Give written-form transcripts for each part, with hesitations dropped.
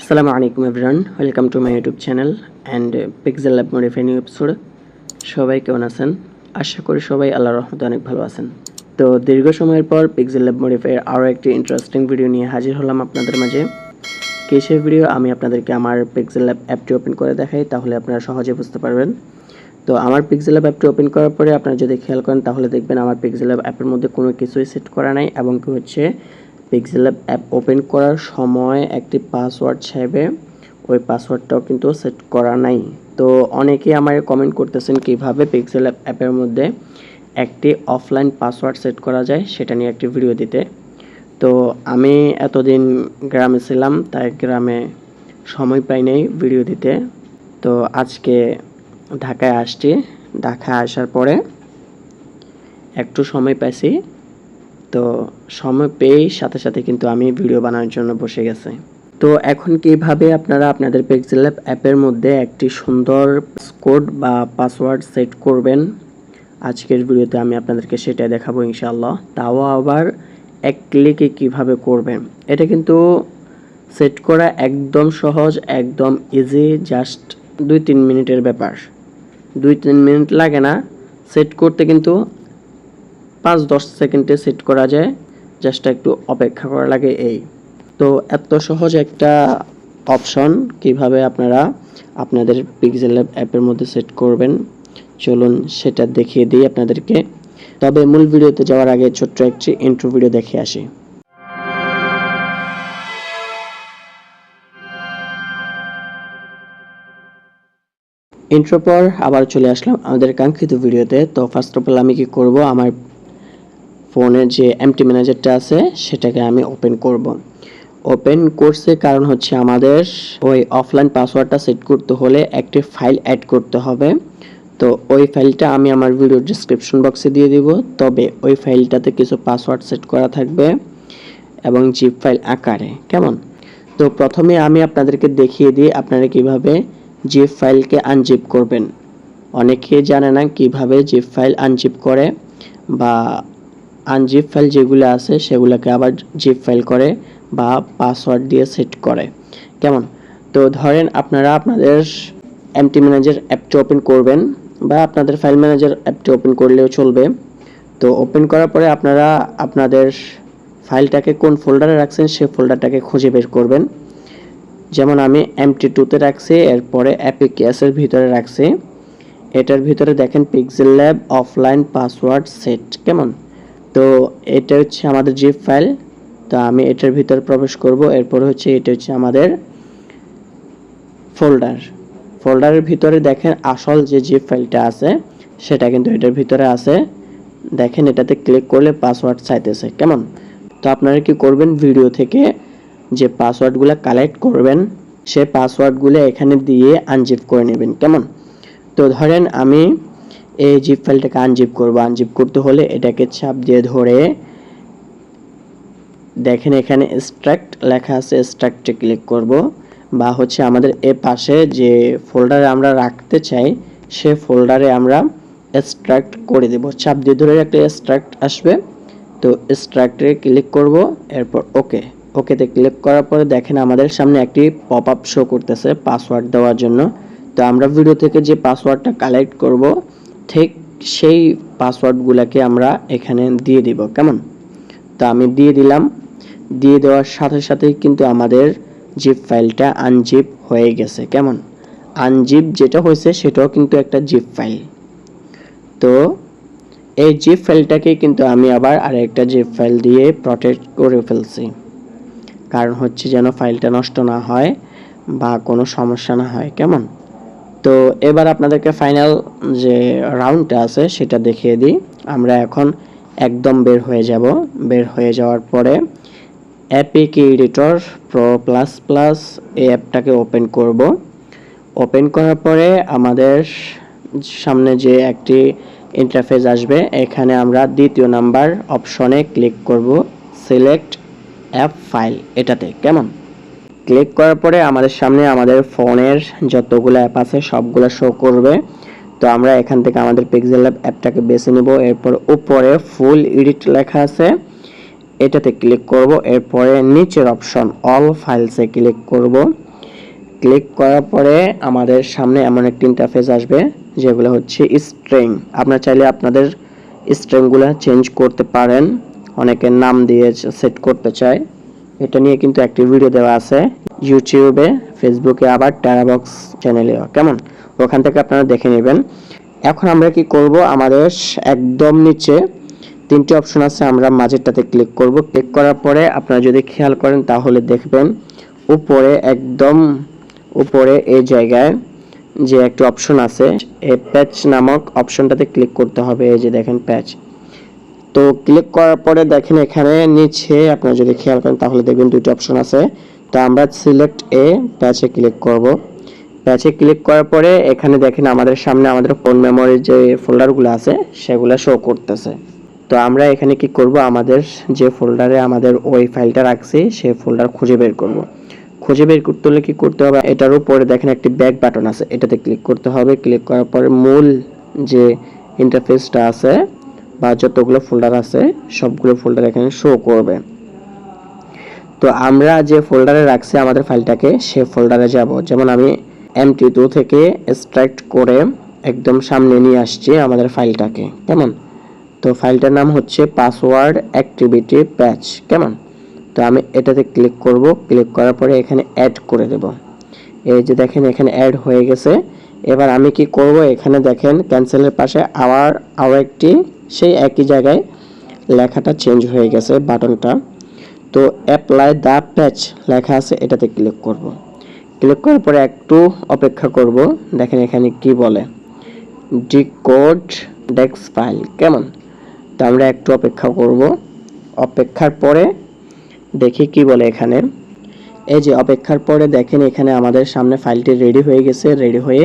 Assalamu alaikum everyone, welcome to my YouTube channel and Pixel Lab Modify new episode. সবাই কেমন আছেন? আশা করি সবাই আল্লাহর রহমতে অনেক ভালো আছেন। তো দীর্ঘ সময়ের পর Pixel Lab Modify এর আরো একটি ইন্টারেস্টিং ভিডিও নিয়ে হাজির হলাম আপনাদের মাঝে। সেই ভিডিও আমি আপনাদেরকে আমার Pixel Lab অ্যাপটি ওপেন করে দেখাই, তাহলে আপনারা সহজে বুঝতে পারবেন। তো আমার Pixel Lab অ্যাপটি ওপেন করার পরে আপনারা যদি খেয়াল করেন তাহলে দেখবেন আমার Pixel Lab অ্যাপের মধ্যে কোনো কিছুই সেট করা নাই, এবং কি হচ্ছে Pixel Lab অ্যাপ ওপেন করার সময় একটি পাসওয়ার্ড চাইবে, ওই পাসওয়ার্ডটাও কিন্তু সেট করা নাই। তো অনেকেই আমাকে কমেন্ট করতেছেন কিভাবে Pixel Lab অ্যাপের মধ্যে একটি অফলাইন পাসওয়ার্ড সেট করা যায় সেটা নিয়ে একটি ভিডিও দিতে। তো আমি এতদিন গ্রামে ছিলাম, তাই গ্রামে সময় পাই নাই ভিডিও দিতে। তো আজকে ঢাকায় আসছি, ঢাকায় আসার পরে একটু সময় পাইছি, তো সময় পেয়েই সাথে সাথে কিন্তু আমি ভিডিও বানানোর জন্য বসে গেছি। তো এখন কিভাবে আপনারা আপনাদের Pixel Lab অ্যাপের মধ্যে একটি সুন্দর কোড বা পাসওয়ার্ড সেট করবেন, আজকের ভিডিওতে আমি আপনাদেরকে সেটাই দেখাবো ইনশাআল্লাহ। তাও আবার এক ক্লিকে কিভাবে করবেন। এটা কিন্তু সেট করা একদম সহজ, একদম ইজি, জাস্ট 2-3 মিনিটের ব্যাপার। 2-3 মিনিট লাগে না সেট করতে, কিন্তু 5-10 সেকেন্ডে সেট করা যায়, জাস্ট একটু অপেক্ষা করা লাগে এই। তো এত সহজ একটা অপশন কিভাবে আপনারা আপনাদের Pixel Lab অ্যাপের মধ্যে সেট করবেন, চলুন সেটা দেখিয়ে দিই আপনাদেরকে। তবে মূল ভিডিওতে যাওয়ার আগে ছোট্ট একটি ইন্ট্রো ভিডিও দেখে আসি। ইন্ট্রো পর আবার চলে আসলাম আমাদের কাঙ্ক্ষিত ভিডিওতে। তো ফার্স্ট অফ অল আমি কি করব, আমার ফোনের যে এমটি ম্যানেজারটা আছে সেটাকে আমি ওপেন করব। ওপেন করছে কারণ হচ্ছে আমাদের ওই অফলাইন পাসওয়ার্ডটা সেট করতে হলে একটি ফাইল অ্যাড করতে হবে। তো ওই ফাইলটা আমি আমার ভিডিও ডেসক্রিপশন বক্সে দিয়ে দিব। তবে ওই ফাইলটাতে কিছু পাসওয়ার্ড সেট করা থাকবে এবং জিপ ফাইল আকারে, কেমন? তো প্রথমে আমি আপনাদেরকে দেখিয়ে দিই আপনারা কিভাবে জিপ ফাইলকে আনজিপ করবেন। অনেকেই জানে না কিভাবে জিপ ফাইল আনজিপ করে, বা আনজিপ ফাইল যেগুলো আছে সেগুলোকে আবার জিপ ফাইল করে বা পাসওয়ার্ড দিয়ে সেট করে, কেমন? তো ধরেন আপনারা আপনাদের এমটি ম্যানেজার অ্যাপটি ওপেন করবেন, বা আপনাদের ফাইল ম্যানেজার অ্যাপটি ওপেন করলেও চলবে। তো ওপেন করার পরে আপনারা আপনাদের ফাইলটাকে কোন ফোল্ডারে রাখছেন সেই ফোল্ডারটাকে খুঁজে বের করবেন। যেমন আমি MT2-তে রাখছি, এরপরে APKs-এর ভিতরে রাখছি। এটার ভিতরে দেখেন Pixel Lab offline password set, কেমন? তো এটা হচ্ছে আমাদের জিপ ফাইল। তো আমি এটার ভিতরে প্রবেশ করব। এরপর হচ্ছে এটা হচ্ছে আমাদের ফোল্ডারের ভিতরে দেখেন আসল যে জিপ ফাইলটা আছে সেটা কিন্তু এটার ভিতরে আছে। দেখেন এটাতে ক্লিক করলে পাসওয়ার্ড চাইতেছে, কেমন? তো আপনারা কি করবেন, ভিডিও থেকে যে পাসওয়ার্ডগুলো কালেক্ট করবেন সেই পাসওয়ার্ডগুলো এখানে দিয়ে আনজিপ করে নেবেন, কেমন? তো ধরেন আমি এই জিপ ফাইলটাকে আনজিপ করব। আনজিপ করতে হলে এটাকে চাপ দিয়ে ধরে দেখেন এখানে এক্সট্রাক্ট লেখা আছে, এক্সট্রাক্টে ক্লিক করব, বা হচ্ছে আমাদের এর পাশে যে ফোল্ডারে আমরা রাখতে চাই সে ফোল্ডারে আমরা এক্সট্রাক্ট করে দেব। চাপ দিয়ে ধরে একটা এক্সট্রাক্ট আসবে, তো এক্সট্রাক্টে ক্লিক করব, এরপর ওকেতে ক্লিক করার পরে দেখেন আমাদের সামনে একটি পপআপ শো করতেছে পাসওয়ার্ড দেওয়ার জন্য। তো আমরা ভিডিও থেকে যে পাসওয়ার্ডটা কালেক্ট করব ঠিক সেই পাসওয়ার্ডগুলোকে আমরা এখানে দিয়ে দিব, কেমন? তো আমি দিয়ে দিলাম। দিয়ে দেওয়ার সাথে সাথেই কিন্তু আমাদের জিপ ফাইলটা আনজিপ হয়ে গেছে, কেমন? আনজিপ যেটা হয়েছে সেটাও কিন্তু একটা জিপ ফাইল। তো এই জিপ ফাইলটাকে কিন্তু আমি আবার আরেকটা জিপ ফাইল দিয়ে প্রটেক্ট করে ফেলছি, কারণ হচ্ছে যেন ফাইলটা নষ্ট না হয় বা কোনো সমস্যা না হয়, কেমন? তো এবার আপনাদেরকে ফাইনাল যে রাউন্ডটা আছে সেটা দেখিয়ে দিই। আমরা এখন একদম বের হয়ে যাব। বের হয়ে যাওয়ার পরে APK এডিটর Pro++ এই অ্যাপটাকে ওপেন করব। ওপেন করার পরে আমাদের সামনে যে একটি ইন্টারফেস আসবে, এখানে আমরা দ্বিতীয় নাম্বার অপশনে ক্লিক করব, সিলেক্ট অ্যাপ ফাইল, এটাতে, কেমন? ক্লিক করার পরে আমাদের সামনে আমাদের ফোনের যতগুলো অ্যাপ আছে সবগুলো শো করবে। তো আমরা এখান থেকে আমাদের Pixel Lab অ্যাপটাকে বেছে নেব। এরপর উপরে ফুল এডিট লেখা আছে, এটাতে ক্লিক করব। এরপরে নিচের অপশন অল ফাইলসে ক্লিক করব। ক্লিক করার পরে আমাদের সামনে এমন একটি ইন্টারফেস আসবে যেগুলো হচ্ছে স্ট্রিং। আপনারা চাইলে আপনাদের স্ট্রিংগুলো চেঞ্জ করতে পারেন, অনেকের নাম দিয়ে সেট করতে চায়। এটা নিয়ে কিন্তু একটি ভিডিও দেওয়া আছে ইউটিউবে, ফেসবুকে, আবার টেরাবক্স চ্যানেলেও, কেমন, ওখান থেকে আপনারা দেখে নেবেন। এখন আমরা কি করব, আমাদের একদম নিচে 3টি অপশন আছে, আমরা মাঝেরটাতে ক্লিক করব। ক্লিক করার পরে আপনারা যদি খেয়াল করেন তাহলে দেখবেন উপরে, একদম উপরে এই জায়গায় যে একটা অপশন আছে, এই প্যাচ নামক অপশনটাতে ক্লিক করতে হবে। এই যে দেখেন প্যাচ। তো ক্লিক করার পরে দেখেন এখানে নিচে আপনারা যদি খেয়াল করেন তাহলে দেখবেন 2টি অপশন আছে। তো আমরা সিলেক্ট এ প্যাচে ক্লিক করব। প্যাচে ক্লিক করার পরে এখানে দেখেন আমাদের সামনে আমাদের ফোন মেমোরির যে ফোল্ডারগুলো আছে সেগুলো শো করতেছে। তো আমরা এখানে কি করব, আমাদের যে ফোল্ডারে আমাদের ওই ফাইলটা রাখছি সেই ফোল্ডার খুঁজে বের করব। খুঁজে বের করতে হলে কি করতে হবে, এটার উপরে দেখেন একটি ব্যাক বাটন আছে, এটাতে ক্লিক করতে হবে। ক্লিক করার পরে মূল যে ইন্টারফেসটা আছে বা যতগুলো ফোল্ডার আছে সবগুলো ফোল্ডার এখানে শো করবে। তো আমরা যে ফোল্ডারে রাখছি আমাদের ফাইলটাকে সে ফোল্ডারে যাব। যেমন আমি MT2 থেকে এক্সট্রাক্ট করে একদম সামনে নিয়ে আসছি আমাদের ফাইলটাকে, কেমন। তো ফাইলটার নাম হচ্ছে পাসওয়ার্ড অ্যাক্টিভিটি প্যাচ, কেমন। তো আমি এটাতে ক্লিক করব। ক্লিক করার পরে এখানে অ্যাড করে দেব। এই যে দেখেন এখানে অ্যাড হয়ে গেছে। এবার আমি কি করব, এখানে দেখেন ক্যান্সেলের পাশে আবার একটি সেই একই জায়গায় লেখাটা চেঞ্জ হয়ে গেছে বাটনটা। তো অ্যাপ্লাই দ্য প্যাচ লেখা আছে, এটাতে ক্লিক করব। ক্লিক করার পরে একটু অপেক্ষা করব। দেখেন এখানে কি বলে, ডিকোড ডেক্স ফাইল, কেমন। তো আমরা একটু অপেক্ষা করব। অপেক্ষার পরে দেখি কি বলে এখানে। এই যে অপেক্ষার পরে দেখেন এখানে আমাদের সামনে ফাইলটি রেডি হয়ে গেছে। রেডি হয়ে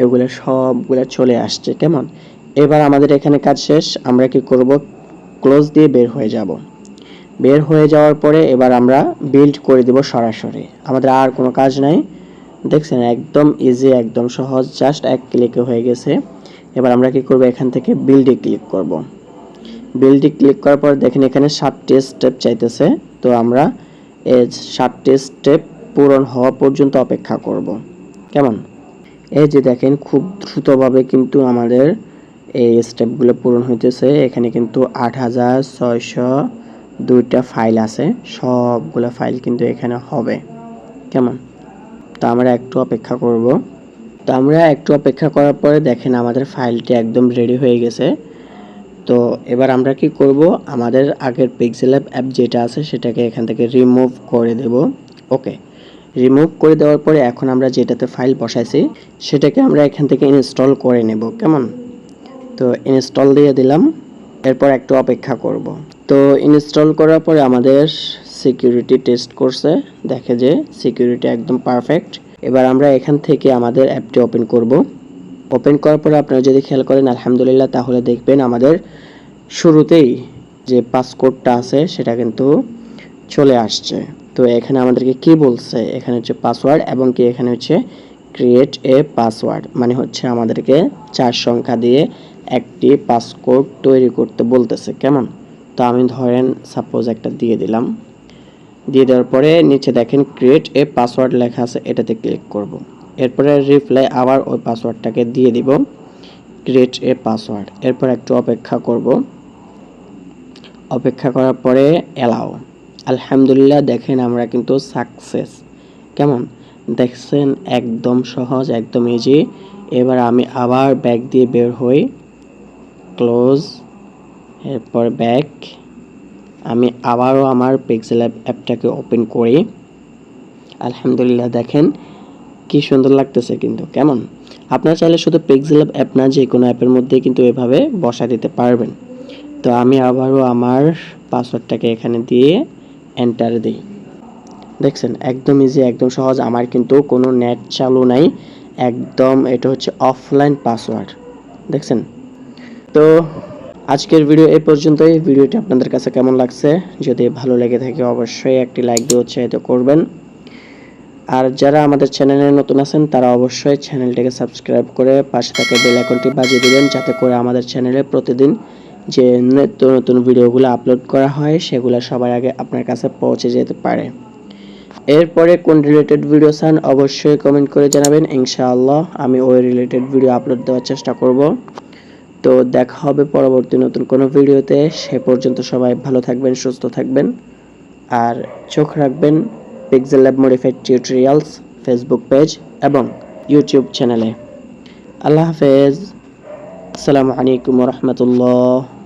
এগুলো সবগুলো চলে আসছে, কেমন। এবার আমাদের এখানে কাজ শেষ। আমরা কি করব, ক্লোজ দিয়ে বের হয়ে যাব। বের হয়ে যাওয়ার পরে এবার আমরা বিল্ড করে দিব সরাসরি, আমাদের আর কোনো কাজ নাই। দেখছেন একদম ইজি, একদম সহজ, জাস্ট এক ক্লিকে হয়ে গেছে। এবার আমরা কি করব, এখান থেকে বিল্ডে ক্লিক করব। বিল্ডে ক্লিক করার পর দেখেন এখানে 7টি স্টেপ চাইতেছে। তো আমরা এই 7টি স্টেপ পূরণ হওয়া পর্যন্ত অপেক্ষা করব, কেমন। এই যে দেখেন খুব দ্রুতভাবে কিন্তু আমাদের এই স্টেপগুলো পূরণ হইতেছে। এখানে কিন্তু 8602টা ফাইল আছে, সবগুলো ফাইল কিন্তু এখানে হবে, কেমন। তো আমরা একটু অপেক্ষা করব। তো আমরা একটু অপেক্ষা করার পরে দেখেন আমাদের ফাইলটি একদম রেডি হয়ে গেছে। তো এবার আমরা কি করব, আমাদের আগের পিক্সেল অ্যাপ যেটা আছে সেটাকে এখান থেকে রিমুভ করে দেব। ওকে, রিমুভ করে দেওয়ার পরে এখন আমরা যেটাতে ফাইল বসাইছি সেটাকে আমরা এখান থেকে ইনস্টল করে নেব, কেমন। তো ইনস্টল দিয়ে দিলাম। এরপর একটু অপেক্ষা করব। তো ইনস্টল করার পরে আমাদের সিকিউরিটি টেস্ট করছে, দেখে যে সিকিউরিটি একদম পারফেক্ট। এবার আমরা এখান থেকে আমাদের অ্যাপটি ওপেন করব। ওপেন করার পরে আপনারা যদি খেয়াল করেন আলহামদুলিল্লাহ, তাহলে দেখবেন আমাদের শুরুতেই যে পাসকোডটা আছে সেটা কিন্তু চলে আসছে। তো এখানে আমাদেরকে কি বলছে, এখানে হচ্ছে পাসওয়ার্ড এবং কি এখানে হচ্ছে ক্রিয়েট এ পাসওয়ার্ড, মানে হচ্ছে আমাদেরকে 4 সংখ্যা দিয়ে একটি পাসকোড তৈরি করতে বলতেছে, কেমন। তো আমি ধরেন সাপোজ একটা দিয়ে দিলাম। দিয়ে দেওয়ার পরে নিচে দেখেন ক্রিয়েট এ পাসওয়ার্ড লেখা আছে, এটাতে ক্লিক করব। এরপরে রিপ্লাই আবার ওই পাসওয়ার্ডটাকে দিয়ে দিব, ক্রিয়েট এ পাসওয়ার্ড। এরপর একটু অপেক্ষা করব। অপেক্ষা করার পরে অ্যালাও। আলহামদুলিল্লাহ দেখেন আমরা কিন্তু সাকসেস, কেমন। দেখছেন একদম সহজ, একদম ইজি। এবার আমি আবার ব্যাক দিয়ে বের হই, ক্লোজ, এরপর ব্যাক। আমি আবারও আমার পিক্সেল অ্যাপটাকে ওপেন করি। আলহামদুলিল্লাহ দেখেন কি সুন্দর লাগতেছে কিন্তু, কেমন। আপনারা চাইলে শুধু পিক্সেল অ্যাপ না, যে কোনো অ্যাপের মধ্যে কিন্তু এভাবে বসা দিতে পারবেন। তো আমি আবারও আমার পাসওয়ার্ডটাকে এখানে দিয়ে এন্টার দিই। দেখছেন একদম ইজি, একদম সহজ। আমার কিন্তু কোনো নেট চালু নাই, একদম এটা হচ্ছে অফলাইন পাসওয়ার্ড, দেখছেন। তো আজকের ভিডিও এই পর্যন্তই। ভিডিওটি আপনাদের কাছে কেমন লাগছে, যদি ভালো লেগে থাকে অবশ্যই একটি লাইক দিয়ে উৎসাহিত করবেন। আর যারা আমাদের চ্যানেলে নতুন আছেন তারা অবশ্যই চ্যানেলটিকে সাবস্ক্রাইব করে পাশে থাকা বেল আইকনটি বাজিয়ে দিবেন, যাতে করে আমাদের চ্যানেলে প্রতিদিন যে নিত্য নতুন ভিডিওগুলো আপলোড করা হয় সেগুলো সবার আগে আপনার কাছে পৌঁছে যেতে পারে। এরপরে কোন রিলেটেড ভিডিও চান অবশ্যই কমেন্ট করে জানাবেন, ইনশাআল্লাহ আমি ওই রিলেটেড ভিডিও আপলোড দেওয়ার চেষ্টা করব। তো দেখা হবে পরবর্তী নতুন কোনো ভিডিওতে। সে পর্যন্ত সবাই ভালো থাকবেন, সুস্থ থাকবেন, আর চোখ রাখবেন pixel lab modified tutorials Facebook page এবং ইউটিউব চ্যানেলে। আল্লাহ হাফেজ। আসসালামু আলাইকুম ওয়া রাহমাতুল্লাহ।